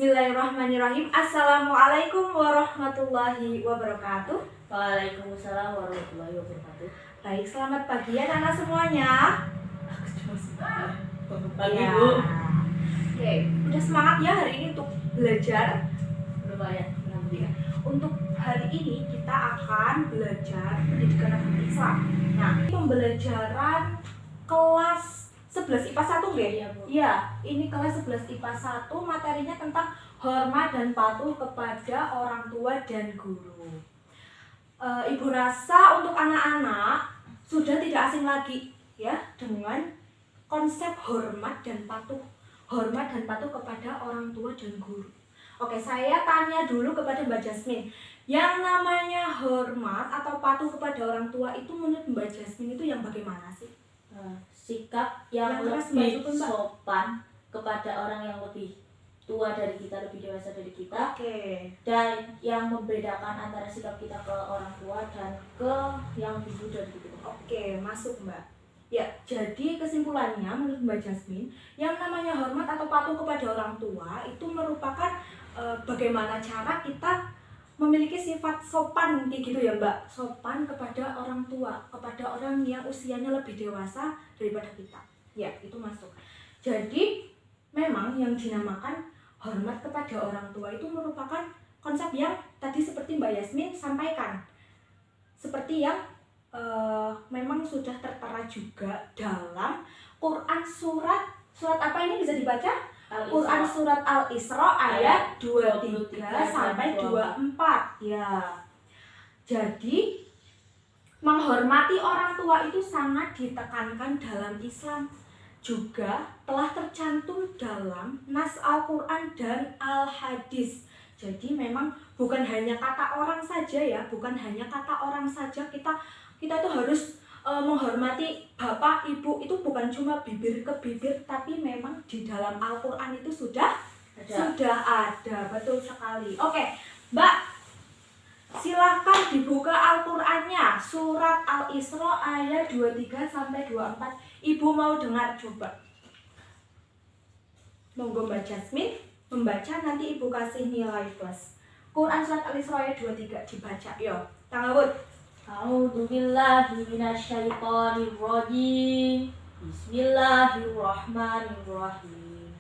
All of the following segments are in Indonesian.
Bismillahirrahmanirrahim. Assalamualaikum warahmatullahi wabarakatuh. Waalaikumsalam warahmatullahi wabarakatuh. Baik, selamat pagi ya anak semuanya. Pagi Ya. Bu. Oke, udah semangat ya hari ini untuk belajar? Lumayan. Ya. Untuk hari ini kita akan belajar pendidikan agama Islam. Nah, pembelajaran kelas 11 IPA 1 nggih? Iya, Bu. Iya, ini kelas 11 IPA 1 materinya tentang hormat dan patuh kepada orang tua dan guru. Ibu rasa untuk anak-anak sudah tidak asing lagi ya dengan konsep hormat dan patuh. Hormat dan patuh kepada orang tua dan guru. Oke, saya tanya dulu kepada Mbak Jasmine. Yang namanya hormat atau patuh kepada orang tua itu menurut Mbak Jasmine itu yang bagaimana sih? Sikap yang keras, lebih Mbak, Mbak. sopan kepada orang yang lebih tua dari kita, lebih dewasa dari kita, Oke. dan yang membedakan antara sikap kita ke orang tua dan ke yang lebih muda gitu. Oke, masuk Mbak. Ya, jadi kesimpulannya menurut Mbak Jasmine, yang namanya hormat atau patuh kepada orang tua itu merupakan bagaimana cara kita memiliki sifat sopan kayak gitu ya Mbak. Sopan kepada orang tua, kepada orang yang usianya lebih dewasa daripada kita. Ya, itu masuk. Jadi, memang yang dinamakan hormat kepada orang tua itu merupakan konsep yang tadi seperti Mbak Yasmin sampaikan. Seperti yang memang sudah tertera juga dalam Quran surat apa ini bisa dibaca? Quran surat Al-Isra ayat 23 sampai 24 ya. Jadi menghormati orang tua itu sangat ditekankan dalam Islam, juga telah tercantum dalam nas Al-Quran dan Al-Hadis. Jadi memang bukan hanya kata orang saja ya, bukan hanya kata orang saja kita itu harus menghormati bapak, ibu, itu bukan cuma bibir ke bibir, tapi memang di dalam Al-Quran itu sudah ada, betul sekali. Oke, Mbak, silahkan dibuka Al-Qurannya, surat Al-Isra ayat 23 sampai 24. Ibu mau dengar coba. Monggo Mbak Jasmine membaca, nanti Ibu kasih nilai plus. Quran surat Al-Isra ayat 23 dibaca. Yo, tangawut. A'udzu billahi minasyaitonir rajim. Bismillahirrahmanirrahim.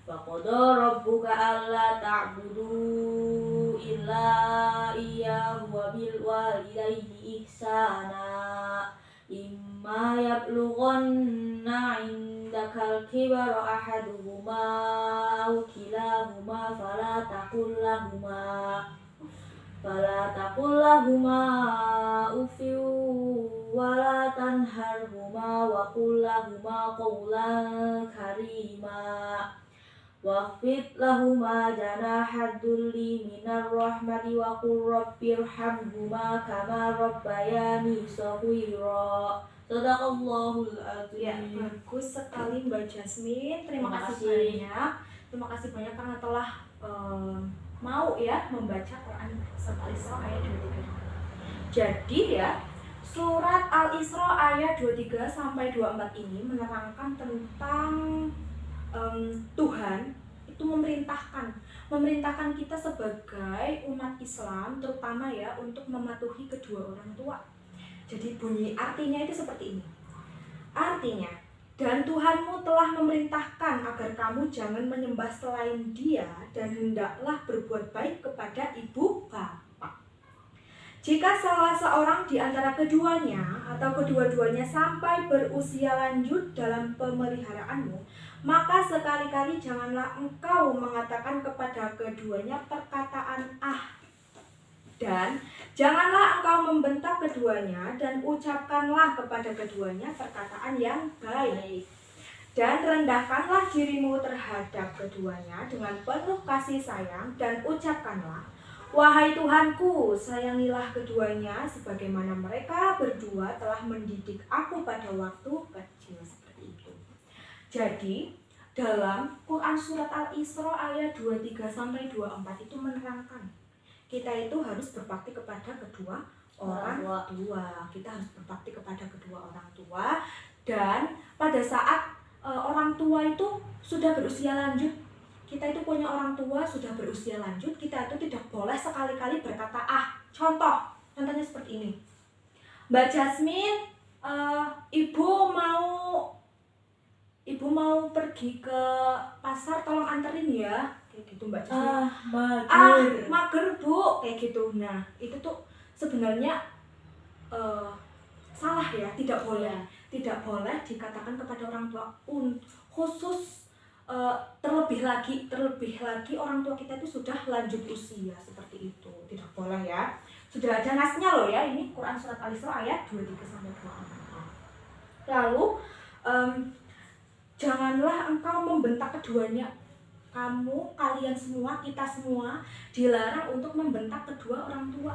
Wa qada rabbuka alla ta'budu illa iyyahu wa bil walidayni ihsana. Imma yablughanna 'indakal kibara ahaduhuma aw kilahuma fala taqul lahuma uffin wa la tanharhuma wa qul lahuma qawlan karima wakhfid lahuma janahad dhulli minar rahmati wa qul rabbirhamhuma kama rabbayani shaghira. Shadaqallahul azim. Ya, bagus sekali Mbak Jasmine. Terima kasih banyak. Terima kasih banyak karena telah mau ya membaca Quran surat Al-Isra ayat 23. Jadi ya, surat Al-Isra ayat 23 sampai 24 ini menerangkan tentang Tuhan itu memerintahkan kita sebagai umat Islam terutama ya untuk mematuhi kedua orang tua. Jadi bunyi artinya itu seperti ini. Artinya, dan Tuhanmu telah memerintahkan agar kamu jangan menyembah selain Dia dan hendaklah berbuat baik kepada ibu bapak. Jika salah seorang di antara keduanya atau kedua-duanya sampai berusia lanjut dalam pemeliharaanmu, maka sekali-kali janganlah engkau mengatakan kepada keduanya perkataan dan janganlah engkau membentak keduanya, dan ucapkanlah kepada keduanya perkataan yang baik. Dan rendahkanlah dirimu terhadap keduanya dengan penuh kasih sayang, dan ucapkanlah, wahai Tuhanku, sayangilah keduanya sebagaimana mereka berdua telah mendidik aku pada waktu kecil. Seperti itu. Jadi dalam Quran surat Al-Isra ayat 23 sampai 24 itu menerangkan kita itu harus berbakti kepada kedua orang tua. Kita harus berbakti kepada kedua orang tua, dan pada saat orang tua itu sudah berusia lanjut kita itu punya orang tua sudah berusia lanjut, kita itu tidak boleh sekali-kali berkata contohnya seperti ini. Mbak Jasmine, ibu mau pergi ke pasar, tolong anterin ya, kayak gitu Mbak Jasmine. Mager Bu, kayak gitu. Nah itu tuh sebenarnya salah ya, tidak boleh dikatakan kepada orang tua, khusus terlebih lagi orang tua kita itu sudah lanjut usia seperti itu, tidak boleh ya. Sudah ada nasnya loh ya, ini Quran surat Al-Isra ayat 23-24. Lalu janganlah engkau membentak keduanya. Kalian semua, kita semua dilarang untuk membentak kedua orang tua,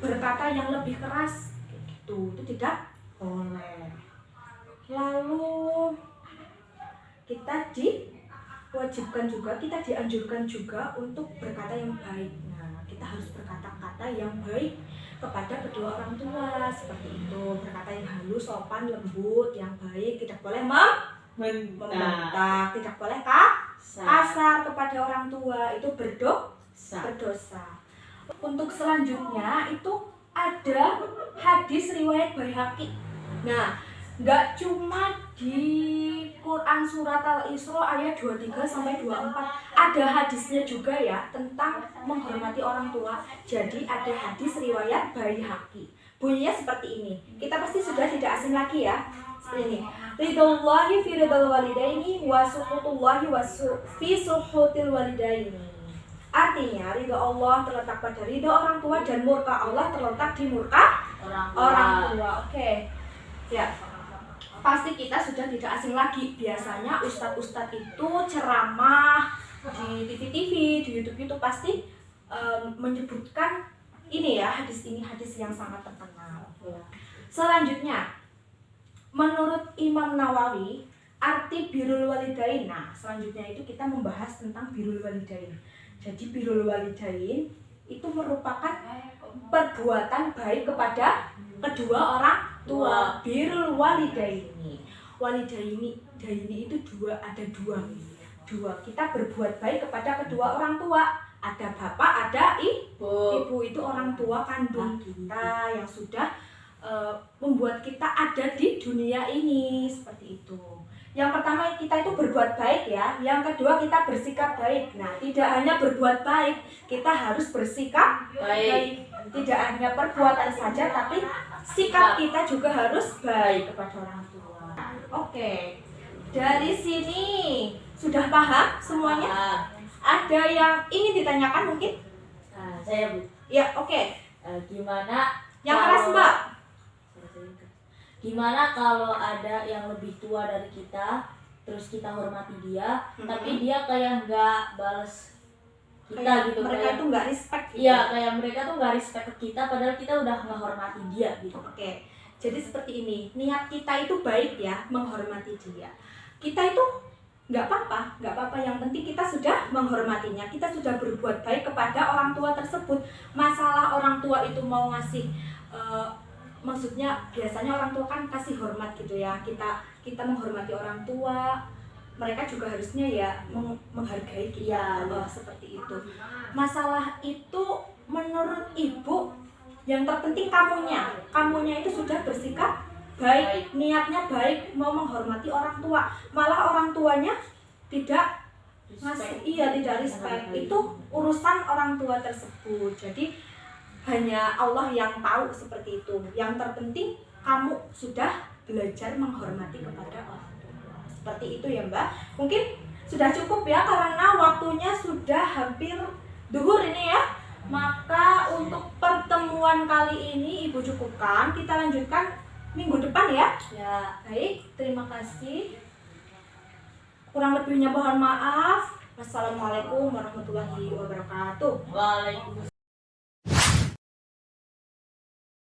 berkata yang lebih keras gitu, itu tidak boleh. Lalu kita dianjurkan juga untuk berkata yang baik. Nah, kita harus berkata-kata yang baik kepada kedua orang tua seperti itu, berkata yang halus, sopan, lembut, yang baik. Tidak boleh membentak, tidak boleh kasar kepada orang tua, itu berdosa. Untuk selanjutnya itu ada hadis riwayat Baihaqi. Nah, nggak cuma di Quran surat Al-Isra ayat 23-24, ada hadisnya juga ya tentang menghormati orang tua. Jadi ada hadis riwayat Baihaqi, bunyinya seperti ini. Kita pasti sudah tidak asing lagi ya, seperti ini. Ridwallahi fi ridal walidaini wa suhutullahi fi suhutil walidaini. Artinya ridho Allah terletak pada ridho orang tua dan murka Allah terletak di murka orang tua. Oke. Ya. Pasti kita sudah tidak asing lagi. Biasanya ustadz-ustadz itu ceramah di TV-TV, di YouTube pasti menyebutkan ini ya, hadis yang sangat terkenal. Selanjutnya, menurut Imam Nawawi, arti birrul walidain. Nah, selanjutnya itu kita membahas tentang birrul walidain. Jadi birrul walidain itu merupakan perbuatan baik kepada kedua orang tua. Birrul walidaini itu ada dua. Kita berbuat baik kepada kedua orang tua. Ada bapak, ada ibu. Itu orang tua kandung kita yang sudah membuat kita ada di dunia ini, seperti itu. Yang pertama kita itu berbuat baik ya. Yang kedua kita bersikap baik. Nah, tidak hanya berbuat baik, kita harus bersikap baik. Tidak hanya perbuatan saja, tapi sikap kita juga harus baik kepada orang tua. Oke, dari sini sudah paham semuanya? Ada yang ingin ditanyakan mungkin? Saya Bu. Ya, oke. Gimana? Yang keras Mbak. Gimana kalau ada yang lebih tua dari kita, terus kita hormati dia, tapi dia kayak nggak bales kita kayak gitu, mereka kayak tuh nggak respect gitu. Iya, kayak mereka tuh nggak respect ke kita padahal kita udah menghormati dia gitu. Oke, jadi seperti ini, niat kita itu baik ya, menghormati dia. Kita itu nggak apa-apa, yang penting kita sudah menghormatinya, kita sudah berbuat baik kepada orang tua tersebut. Masalah orang tua itu mau ngasih maksudnya biasanya orang tua kan kasih hormat gitu ya, kita menghormati orang tua, mereka juga harusnya ya menghargai kita. Seperti itu. Masalah itu menurut ibu yang terpenting kamunya itu sudah bersikap baik, niatnya baik, mau menghormati orang tua, malah orang tuanya tidak tidak respect, itu urusan orang tua tersebut. Jadi hanya Allah yang tahu seperti itu. Yang terpenting kamu sudah belajar menghormati kepada orang tua. Seperti itu ya Mbak. Mungkin sudah cukup ya karena waktunya sudah hampir duhur ini ya. Maka untuk pertemuan kali ini Ibu cukupkan. Kita lanjutkan minggu depan ya. Ya, baik. Terima kasih. Kurang lebihnya mohon maaf. Wassalamualaikum warahmatullahi wabarakatuh. Waalaikumsalam.